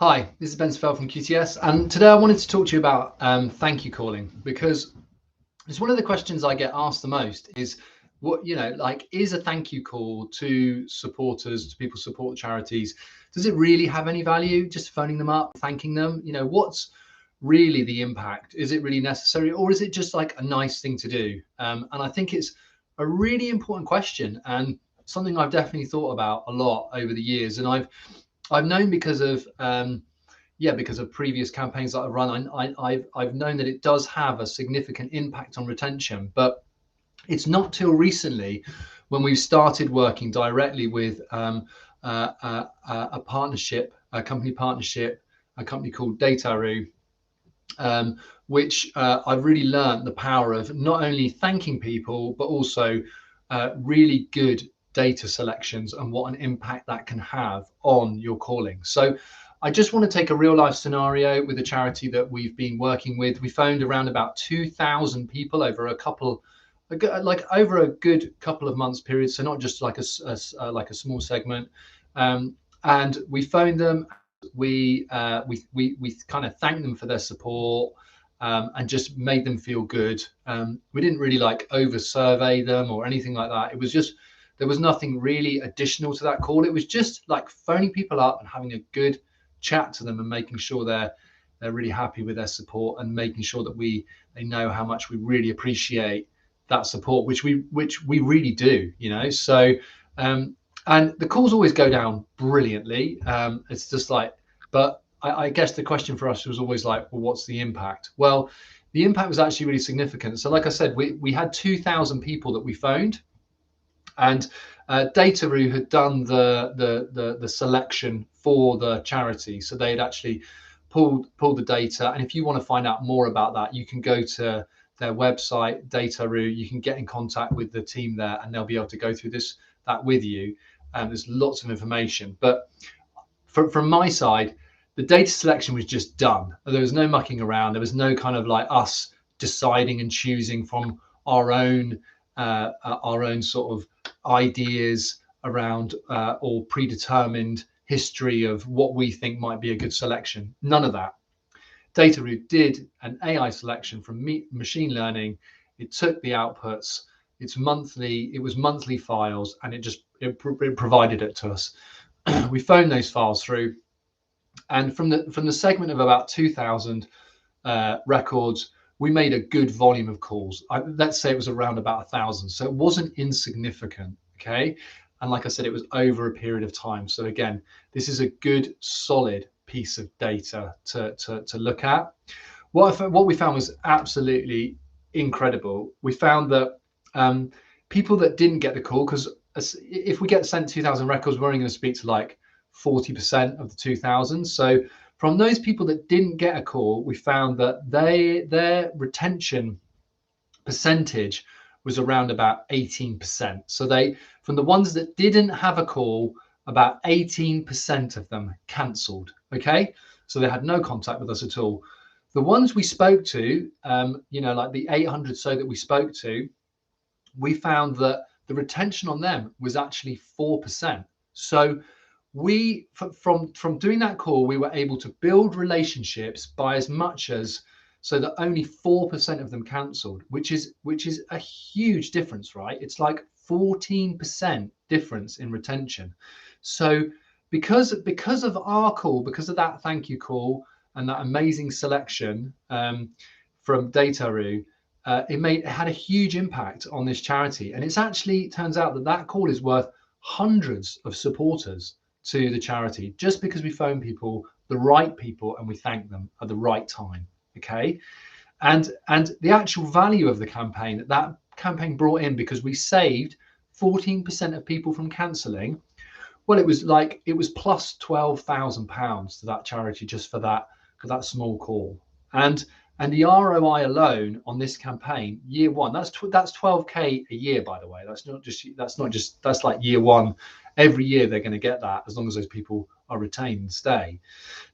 Hi, this is Ben Spell from QTS, and today I wanted to talk to you about thank you calling, because it's one of the questions I get asked the most is what, like, is a thank you call to supporters, to people who support charities, does it really have any value? Just phoning them up, thanking them, what's really the impact? Is it really necessary, or is it just like a nice thing to do? And I think it's a really important question, and something I've definitely thought about a lot over the years. And I've known because of because of previous campaigns that I've run, I've known that it does have a significant impact on retention. But it's not till recently, when we've started working directly with a partnership, a company partnership, a company called Dataroo, which I've really learned the power of not only thanking people, but also really good data selections and what an impact that can have on your calling. So I just want to take a real life scenario with a charity that we've been working with. We phoned around about 2,000 people over over a good couple of months period. So not just like a small segment. And we phoned them. We kind of thanked them for their support, and just made them feel good. We didn't really like over survey them or anything like that. It was just, there was nothing really additional to that call. It was just like phoning people up and having a good chat to them and making sure they're really happy with their support, and making sure that they know how much we really appreciate that support, which we really do, So and the calls always go down brilliantly. It's just like, but I guess the question for us was always like, well, what's the impact? Well, the impact was actually really significant. So like I said, we had 2,000 people that we phoned, and Dataroo had done the selection for the charity. So they had actually pulled the data. And if you want to find out more about that, you can go to their website, Dataroo. You can get in contact with the team there, and they'll be able to go through that with you. And there's lots of information. But from my side, the data selection was just done. There was no mucking around. There was no kind of like us deciding and choosing from our own sort of ideas around or predetermined history of what we think might be a good selection. None of that. Dataroo did an AI selection from machine learning. It took the outputs. It was monthly files, and it provided it to us. We phoned those files through, and from the segment of about 2,000 records, we made a good volume of calls. Let's say it was around about 1,000, so it wasn't insignificant. Okay, and like I said, it was over a period of time. So again, this is a good solid piece of data to look at. What we found was absolutely incredible. We found that people that didn't get the call, because if we get sent 2,000 records, we're only going to speak to like 40% of the 2,000. So from those people that didn't get a call, we found that their retention percentage was around about 18%. So from the ones that didn't have a call, about 18% of them cancelled. Okay, so they had no contact with us at all. The ones we spoke to, like the 800 so that we spoke to, we found that the retention on them was actually 4%. So from doing that call, we were able to build relationships by as much as, so that only 4% of them cancelled, which is a huge difference, right? It's like 14% difference in retention. So because of our call, because of that thank you call and that amazing selection from Dataroo, it had a huge impact on this charity. And it's actually turns out that call is worth hundreds of supporters to the charity, just because we phone people, the right people, and we thank them at the right time. Okay, and the actual value of the campaign that campaign brought in, because we saved 14% of people from cancelling. Well, it was plus £12,000 to that charity just for that small call. And the ROI alone on this campaign, year one, that's 12k a year, by the way. That's like year one. Every year they're going to get that, as long as those people are retained and stay.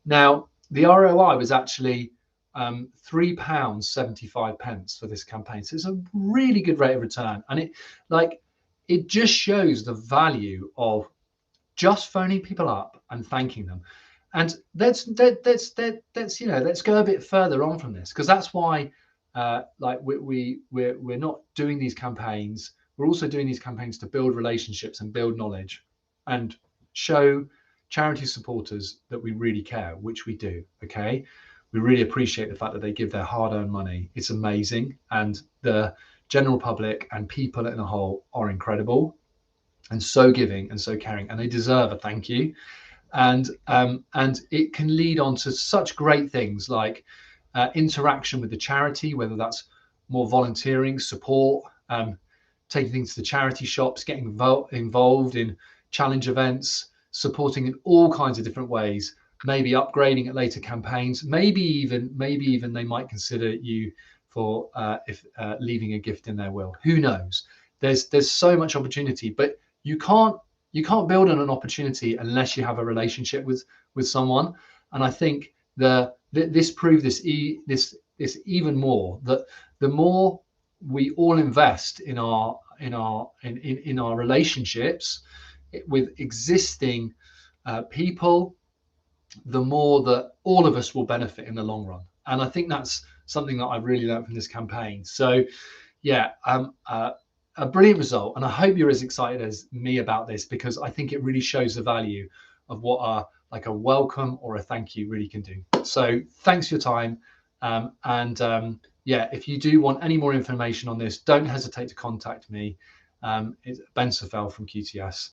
Now, the ROI was actually £3.75 for this campaign. So it's a really good rate of return. And it just shows the value of just phoning people up and thanking them. And let's let's go a bit further on from this, because that's why like we're not doing these campaigns. We're also doing these campaigns to build relationships and build knowledge and show charity supporters that we really care, which we do. Okay, we really appreciate the fact that they give their hard-earned money. It's amazing, and the general public and people in a whole are incredible and so giving and so caring, and they deserve a thank you. And it can lead on to such great things like interaction with the charity, whether that's more volunteering, support, taking things to the charity shops, getting involved in challenge events, supporting in all kinds of different ways, maybe upgrading at later campaigns, maybe even they might consider you for if leaving a gift in their will. Who knows? There's so much opportunity, but you can't build on an opportunity unless you have a relationship with someone. And I think this proved this even more, that the more we all invest in our relationships with existing people, the more that all of us will benefit in the long run. And I think that's something that I've really learned from this campaign. So yeah, a brilliant result, and I hope you're as excited as me about this, because I think it really shows the value of what like a welcome or a thank you really can do. So thanks for your time, yeah, if you do want any more information on this, don't hesitate to contact me. It's Ben Safel from QTS.